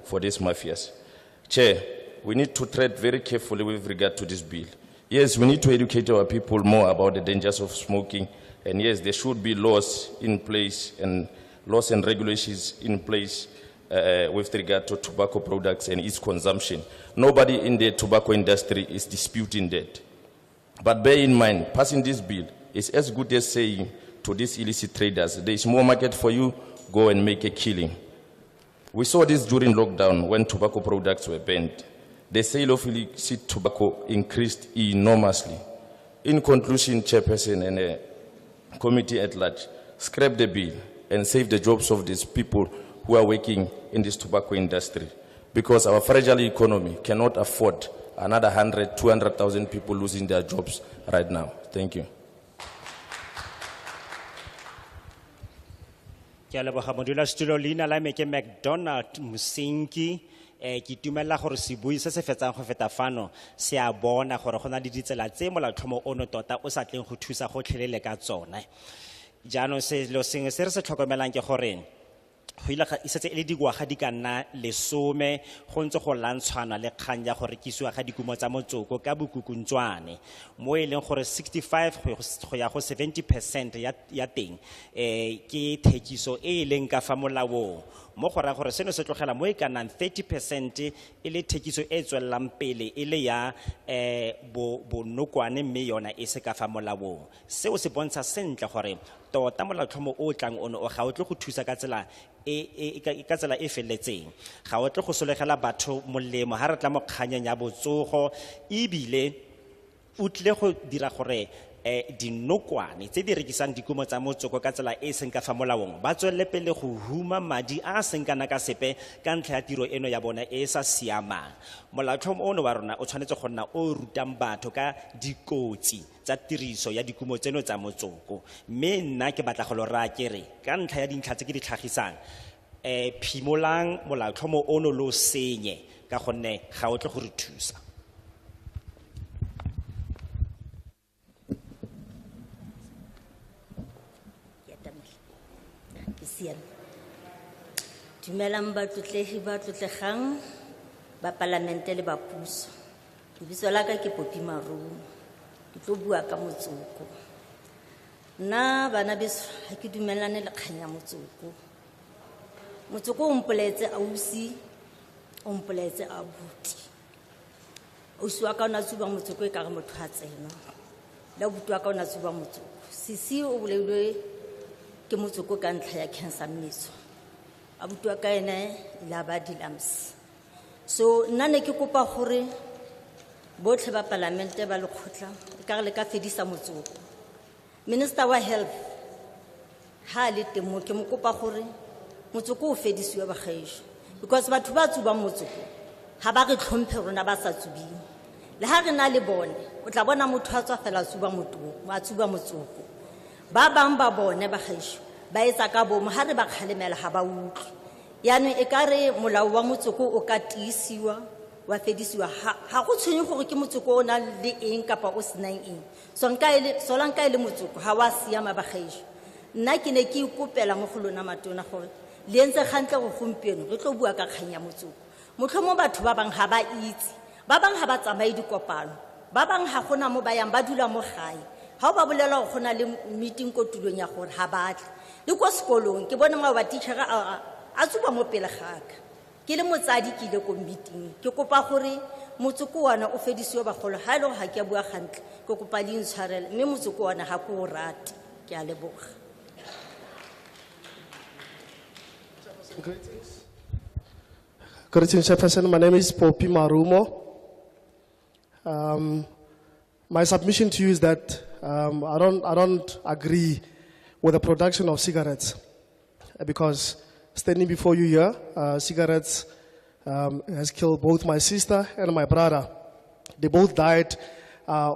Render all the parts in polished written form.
for these mafias. Chair, we need to tread very carefully with regard to this bill. Yes, we need to educate our people more about the dangers of smoking, and yes, there should be laws in place and laws and regulations in place with regard to tobacco products and its consumption. Nobody in the tobacco industry is disputing that. But bear in mind, passing this bill is as good as saying to these illicit traders, there is more market for you, go and make a killing. We saw this during lockdown when tobacco products were banned. The sale of illicit tobacco increased enormously. In conclusion, Chairperson and the committee at large, scrap the bill and save the jobs of these people who are working in this tobacco industry, because our fragile economy cannot afford another 100,000, 200,000 people losing their jobs right now. Thank you. McDonald Musinki. Ki tumela gore sebui se se fetsang go feta fano se a bona gore gona le ditsela tse molatlhomo ono tota o sa tleng go thusa go tlhelele ka tsone. Jaanong se lo sengwe se re se tlhokomelang ke gore go ile ga isetse ele digwaga di ka nna 10 go ntse go lantshwana le kgang ya go rekisiwa ga dikumo tsa motsoko ka bokukuntswane mo e leng gore 65 go ya go 70% ya teng ke thekiso e leng ka fa molaong mo go ra gore seno se tlogela mo e ka nnang 30% e le thekiso e tswellang pele e le ya bonokwane mme yona e se ka fa molaong. Seo se bontsha sentle gore tota molatlhomo o tlang ono o ga o tle go thusa ka tsela e feletseng, ga o tle go solegela batho molemo ha re tla mo kganyeng ya botsogo ebile o tle go dira gore dinokwane tse di rekisang dikumo tsa motsoko ka tsela e seng ka fa molaong ba tswelle pele go huma madi a seng kana ka sepe ka ntlha ya tiro eno ya bona e sa siamang. Molatlhomo ono wa rona o tshwanetse go nna o rutang batho ka dikotsi tsa tiriso ya dikumo tseno tsa motsoko, mme nna ke batla go lo raya kere ka ntlha ya dintlha tse ke di tlhagisang phimolang molatlhomo ono lo senye ka gonne ga o tle go re thusa. Dumelang batlotlehi ba tlotlegang ba parlamente le ba puso. Lebitso la ka ke Popi Marumo. Ke tlo bua ka motsoko. Nna bana beso ha ke dumellane le kganya motsoko. Motsoko o mpoletse ausi, o mpoletse abuti. Ausi wa ka o na tsuba motsoko e ka re motho a tsena. La abuti wa ka o na tsuba motsoko. Sisi o bolelwe ke motsoko ka ntlha ya cancer mmetso. Abuti wa ka ene la ba dilams. So nna ne ke kopa gore botlhe ba parlamente ba lekgotla e ka re le ka fedisa motsoko. Minister wa health ha le temo ke mo kopa gore motsoko o fedisiwe ba gaisho, because batho ba tsuba motsoko ha ba re tlhomphe rona ba sa tsubing. Le ha re na le bone o tla bona motho a tswa fela tsuba motsoko. Ba bang ba bone ba gaisho ba etsa ka bomo ha re ba kgalemela ha ba utlwe. Yaanong e ka re molao wa motsoko o ka tiisiwa wa fedisiwa ha go tshwenye gore ke motsoko o na le eng kapa o senang eng. So nka ile motsoko ha wa siama ba gaisho. Nna ke ne ke ikopela mo go lona matona gore le entse gantle go gompieno re tlo bua ka kganya motsoko. Motlhomo batho ba bang ha ba itse, ba bang ha ba tsamaye dikopano, ba bang ha gona mo ba yang ba dula mo gae. Ha o ba bolela go gona le meeting ko tulong ya gore ha batla le ko sekolong ke bona ngwa ba teacher a tsuba mo pele gaka ke le motsadi ke ile ko meeting ke kopa gore motsoko wana o fedisiwe bagolo ha ile ha ke a bua gantle ke kopa le intshwarele mme motsoko wana ha ko o rate ke a leboga. Greetings, Chairperson. My name is Popi Marumo. My submission to you is that I don't agree with the production of cigarettes because standing before you here, cigarettes has killed both my sister and my brother. They both died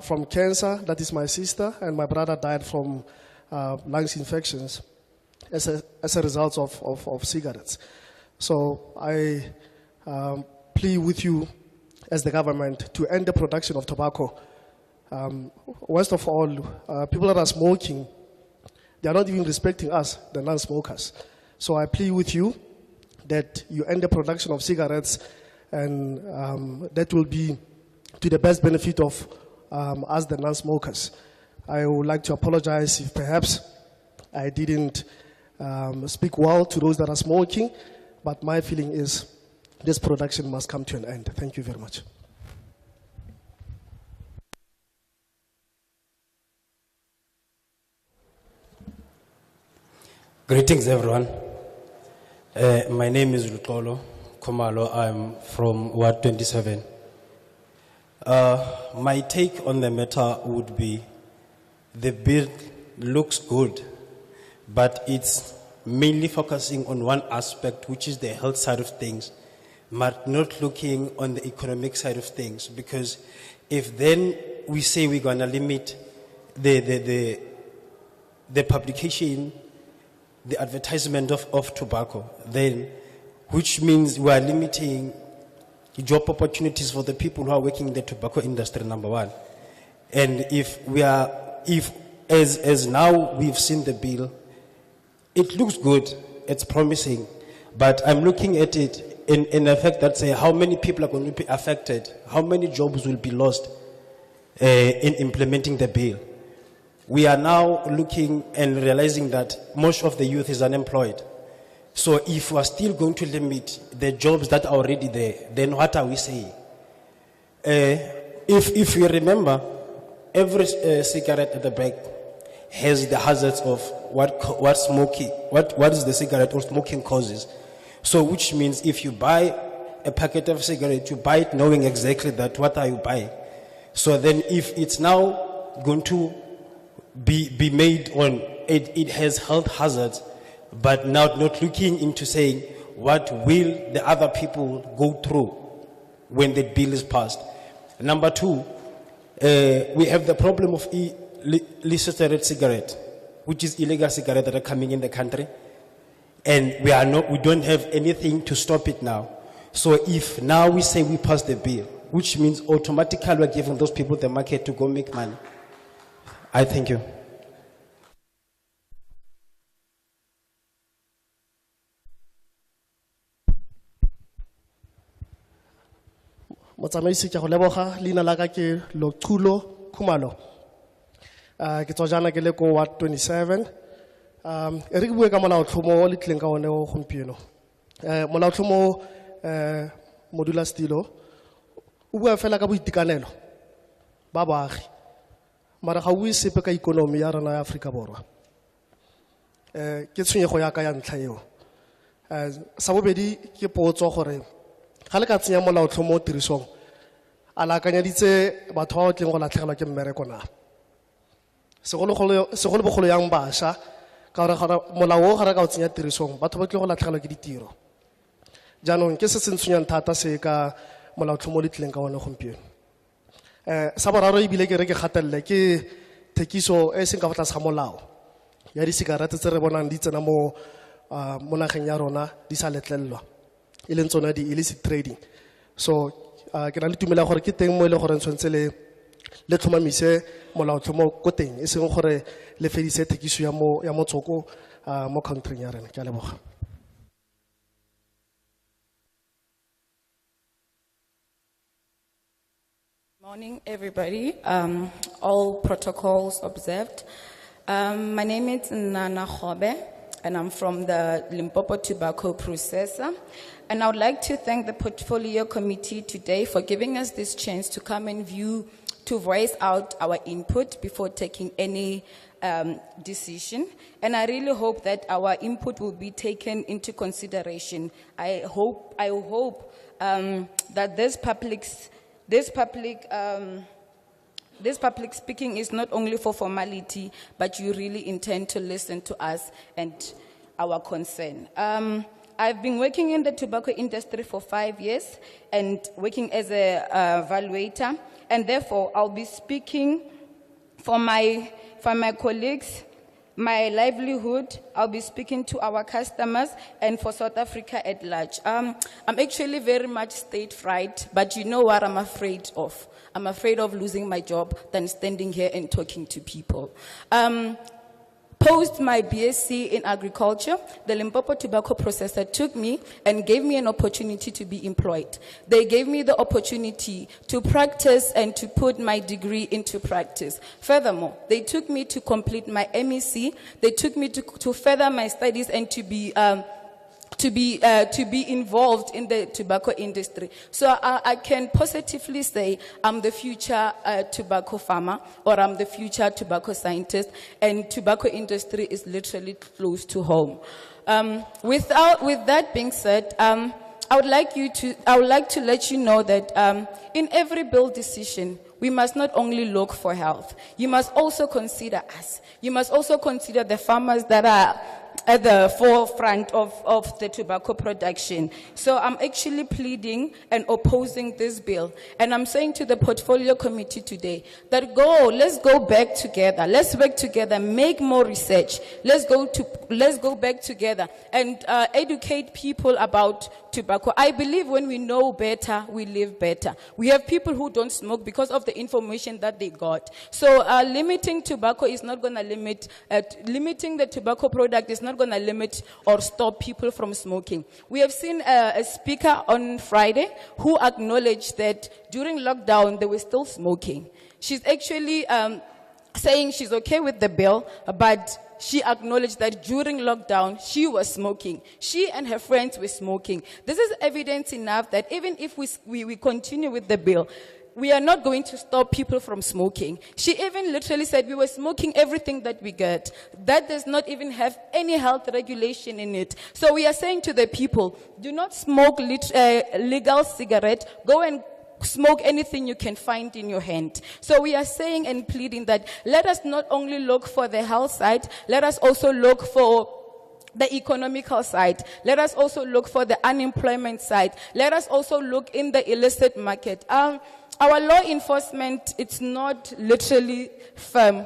from cancer. That is my sister, and my brother died from lungs infections as a result of cigarettes. So I plea with you as the government to end the production of tobacco. Worst of all, people that are smoking, they are not even respecting us, the non-smokers. So I plea with you that you end the production of cigarettes, and that will be to the best benefit of us, the non-smokers. I would like to apologize if perhaps I didn't speak well to those that are smoking, but my feeling is this production must come to an end. Thank you very much. Greetings, everyone. My name is Lutolo Komalo. I'm from Ward 27. My take on the matter would be the bill looks good, but it's mainly focusing on one aspect, which is the health side of things, but not looking on the economic side of things. Because if then we say we're going to limit the publication, the advertisement of tobacco, then, which means we are limiting job opportunities for the people who are working in the tobacco industry, number one. And as now we've seen the bill, it looks good, it's promising, but I'm looking at it in effect that say how many people are going to be affected, how many jobs will be lost in implementing the bill. We are now looking and realizing that most of the youth is unemployed. So if we are still going to limit the jobs that are already there, then what are we saying? If you remember, every cigarette at the back has the hazards of what is the cigarette or smoking causes. So which means if you buy a packet of cigarette, you buy it knowing exactly that what are you buying. So then if it's now going to be made on, it has health hazards, but now not looking into saying what will the other people go through when the bill is passed. Number two, we have the problem of illicit cigarette, which is illegal cigarette that are coming in the country, and we don't have anything to stop it now. So if now we say we pass the bill, which means automatically we're giving those people the market to go make money. I thank you. Motsamaisi ke go leboga, leina la ka ke Lochulo Khumalo. Ke tswa jana ke le ko Ward 27. E re ke bue ka molaotlhomo o le tlileng ka one o gompieno. Molaotlhomo modula stilo o bua fela ka boitekanelo ba baagi, mara ga o bue sepe ka ikonomi ya rona ya Afrika Borwa. Ke tshwenyego ya ka ya ntlha eo. Sa bobedi ke potso gore ga le ka tsenya molaotlhomo tirisong a la akanyeditse batho ba ba tleng go latlhegelwa ke mmereko na, segolobogolo yang bašwa, ka gore molao o ga re ka o tsenya tirisong batho ba tlile go latlhegelwa ke ditiro. Jaanong ke se se ntshwenyang thata se ka molaotlhomo o le tlileng ka one gompieno. Sa boraro ebile ke re ke gatelele ke thekiso e seng ka fa tlase ga molao ya disigarete tse re bonang di tsena mo nageng ya rona di sa letlelelwa, e leng tsona di illicit trading. So ke na le tumela gore ke teng mo e le gore tshwanetse le tlhomamise molaotlhomo ko teng, e seng gore le fedise thekiso ya motsoko mo countryng ya rena. Ke a leboga. Morning, everybody. All protocols observed. My name is Nana Khobe, and I'm from the Limpopo Tobacco Processor. And I would like to thank the Portfolio Committee today for giving us this chance to come and view, to voice out our input before taking any decision. And I really hope that our input will be taken into consideration. I hope that this public speaking is not only for formality, but you really intend to listen to us and our concern. I've been working in the tobacco industry for 5 years and working as a evaluator, and therefore I'll be speaking for my colleagues, my livelihood. I'll be speaking to our customers and for South Africa at large. I'm actually very much state fright, but you know what I'm afraid of? I'm afraid of losing my job than standing here and talking to people. Post my BSc in agriculture, the Limpopo Tobacco Processor took me and gave me an opportunity to be employed. They gave me the opportunity to practice and to put my degree into practice. Furthermore, they took me to complete my MEC. They took me to further my studies and to be involved in the tobacco industry. So I can positively say I'm the future tobacco farmer, or I'm the future tobacco scientist, and tobacco industry is literally close to home. With that being said, I would like to let you know that in every bill decision, we must not only look for health. You must also consider us. You must also consider the farmers that are at the forefront of the tobacco production. So I'm actually pleading and opposing this bill. And I'm saying to the portfolio committee today that let's go back together. Let's work together, make more research. Let's go back together and educate people about tobacco. I believe when we know better, we live better. We have people who don't smoke because of the information that they got. So limiting tobacco is not going to limiting the tobacco product is not going to limit or stop people from smoking. We have seen a speaker on Friday who acknowledged that during lockdown they were still smoking. She's actually saying she's okay with the bill, but she acknowledged that during lockdown, she was smoking. She and her friends were smoking. This is evidence enough that even if we continue with the bill, we are not going to stop people from smoking. She even literally said we were smoking everything that we get. That does not even have any health regulation in it. So we are saying to the people, do not smoke legal cigarette. Go and smoke anything you can find in your hand. So we are saying and pleading that let us not only look for the health side, let us also look for the economical side. Let us also look for the unemployment side. Let us also look in the illicit market. Our law enforcement, it's not literally firm.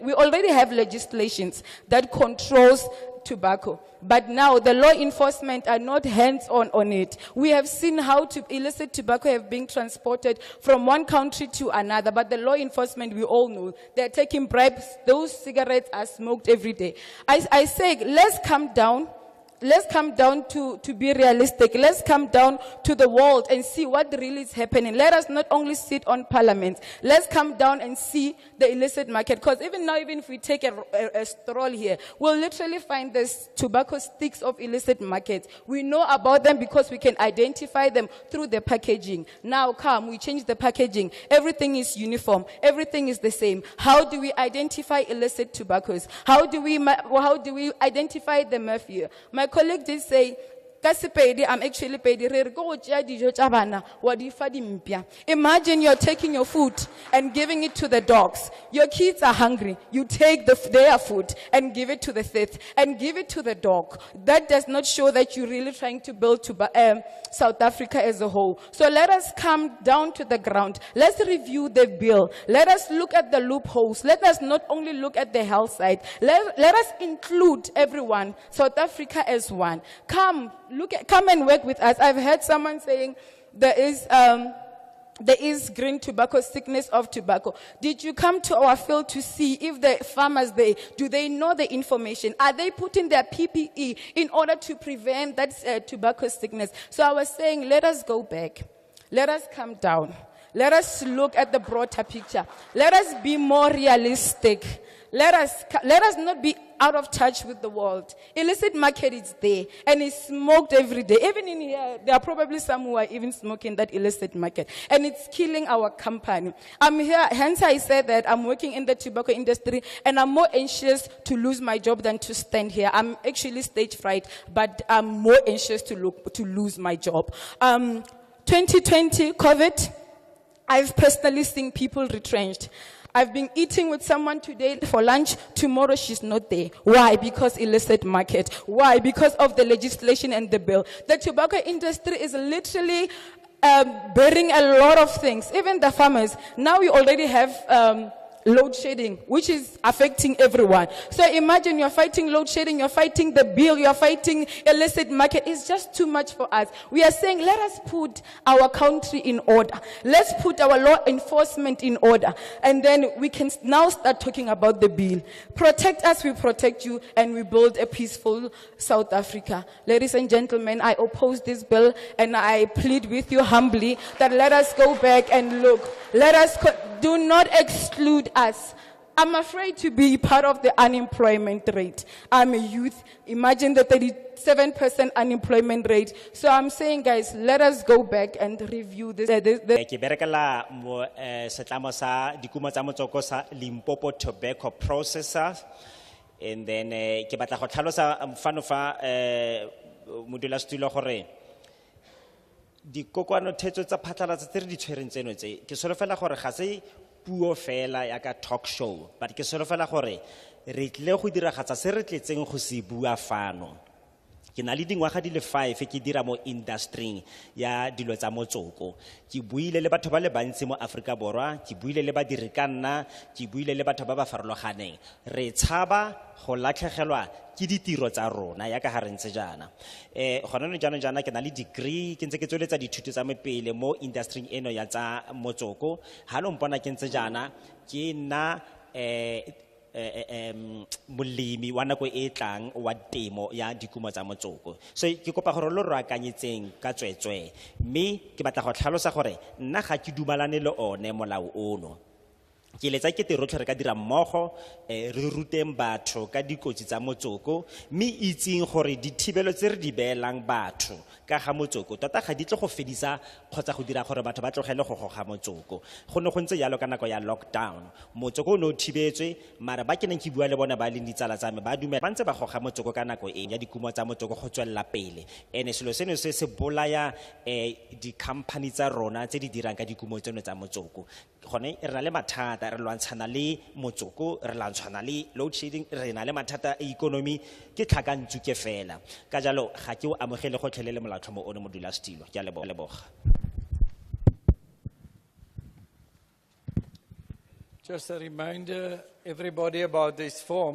We already have legislations that controls tobacco. But now the law enforcement are not hands-on on it. We have seen how illicit tobacco have been transported from one country to another. But the law enforcement, we all know, they're taking bribes. Those cigarettes are smoked every day. I say, let's come down. Let's come down to be realistic. Let's come down to the world and see what really is happening. Let us not only sit on parliament. Let's come down and see the illicit market. Because even now, even if we take a stroll here, we'll literally find this tobacco sticks of illicit markets. We know about them because we can identify them through the packaging. Now we change the packaging. Everything is uniform. Everything is the same. How do we identify illicit tobaccos? How do we identify the mafia? My colleague did say, I'm actually paid. Imagine you're taking your food and giving it to the dogs. Your kids are hungry. You take their food and give it to the thief and give it to the dog. That does not show that you're really trying to build South Africa as a whole. So let us come down to the ground. Let's review the bill. Let us look at the loopholes. Let us not only look at the health side. Let us include everyone, South Africa as one. Come and work with us. I've heard someone saying there is green tobacco, sickness of tobacco. Did you come to our field to see if the farmers do they know the information? Are they putting their PPE in order to prevent that tobacco sickness? So I was saying, let us go back. Let us come down. Let us look at the broader picture. Let us be more realistic. Let us not be out of touch with the world. Illicit market is there, and it's smoked every day. Even in here, there are probably some who are even smoking that illicit market, and it's killing our company. I'm here, hence I said that I'm working in the tobacco industry, and I'm more anxious to lose my job than to stand here. I'm actually stage fright, but I'm more anxious to lose my job. 2020, COVID, I've personally seen people retrenched. I've been eating with someone today for lunch. Tomorrow she's not there. Why? Because illicit market. Why? Because of the legislation and the bill. The tobacco industry is literally bearing a lot of things. Even the farmers. Now we already have load shedding, which is affecting everyone. So imagine you're fighting load shedding, you're fighting the bill, you're fighting illicit market. It's just too much for us. We are saying, let us put our country in order. Let's put our law enforcement in order. And then we can now start talking about the bill. Protect us, we protect you, and we build a peaceful South Africa. Ladies and gentlemen, I oppose this bill, and I plead with you humbly that let us go back and look. Let us do not exclude us. I'm afraid to be part of the unemployment rate. I'm a youth. Imagine the 37% unemployment rate. So I'm saying, guys, let us go back and review this. Ke berekela mo setlamo sa dikumo tsa motsoko sa Limpopo Tobacco Processors, and then ke batla go tlhalosa mfano fa modulasetulo gore dikokwano thetso tsa phatlalatsa tse re di tshwereng tseno tse ke solofela gore ga se puo fela ya ka talk show, but ke solofela gore re tle go diragatsa se re tletseng go se bua fano. Ke na le dingwaga di le 5 ke dira mo industry ya dilo tsa motsoko. Ke buile le batho ba le bantsi mo Afrika Borwa, ke buile le badiri ka nna, ke buile le batho ba ba farologaneng. Re tshaba go latlhegelwa ke ditiro tsa rona ya ka ha re ntse jana. Gona no jana ke na le degree, ke ntse ke tsweletsa dithuto tsa me pele mo industry eno ya tsa motsoko. Ha lo mpona ke ntse jana ke na molemi wa nako e tlang wa temo ya dikumo tsa motsoko. So ke kopa gore lo rakanyetseng ka tswetswe, mme ke batla go tlhalosa gore nna ga ke dumalane le one molao ono. Ke letsa ke rotlhe re ka dira mmogo re ruteng batho ka dikotsi tsa motsoko, mme itseng gore dithibelo tse re di beelang batho ka ga motsoko tota ga di tle go fedisa kgotsa go dira gore batho ba tlogele go goga motsoko. Go ne go ntse yalo ka nako ya lockdown, motsoko o ne o thibetswe, mara ba keneng ke bua le bona ba leng ditsala tsa me ba dumela ba ntse ba goga motsoko ka nako e ya dikumo tsa motsoko go tswella pele. Ene selo seno se bolaya di-company tsa rona tse di dirang ka dikumo tseno tsa motsoko. Gone re na le mathata, re lwantshana le motsoko, re lwantshana le load shedding, re na le mathata a economy ke tlhakantsu ke fela. Ka jalo ga ke o amogele go tlhelele molatlhomo ono modulasetulo. Ke a leboga. Just a reminder, everybody, about this form.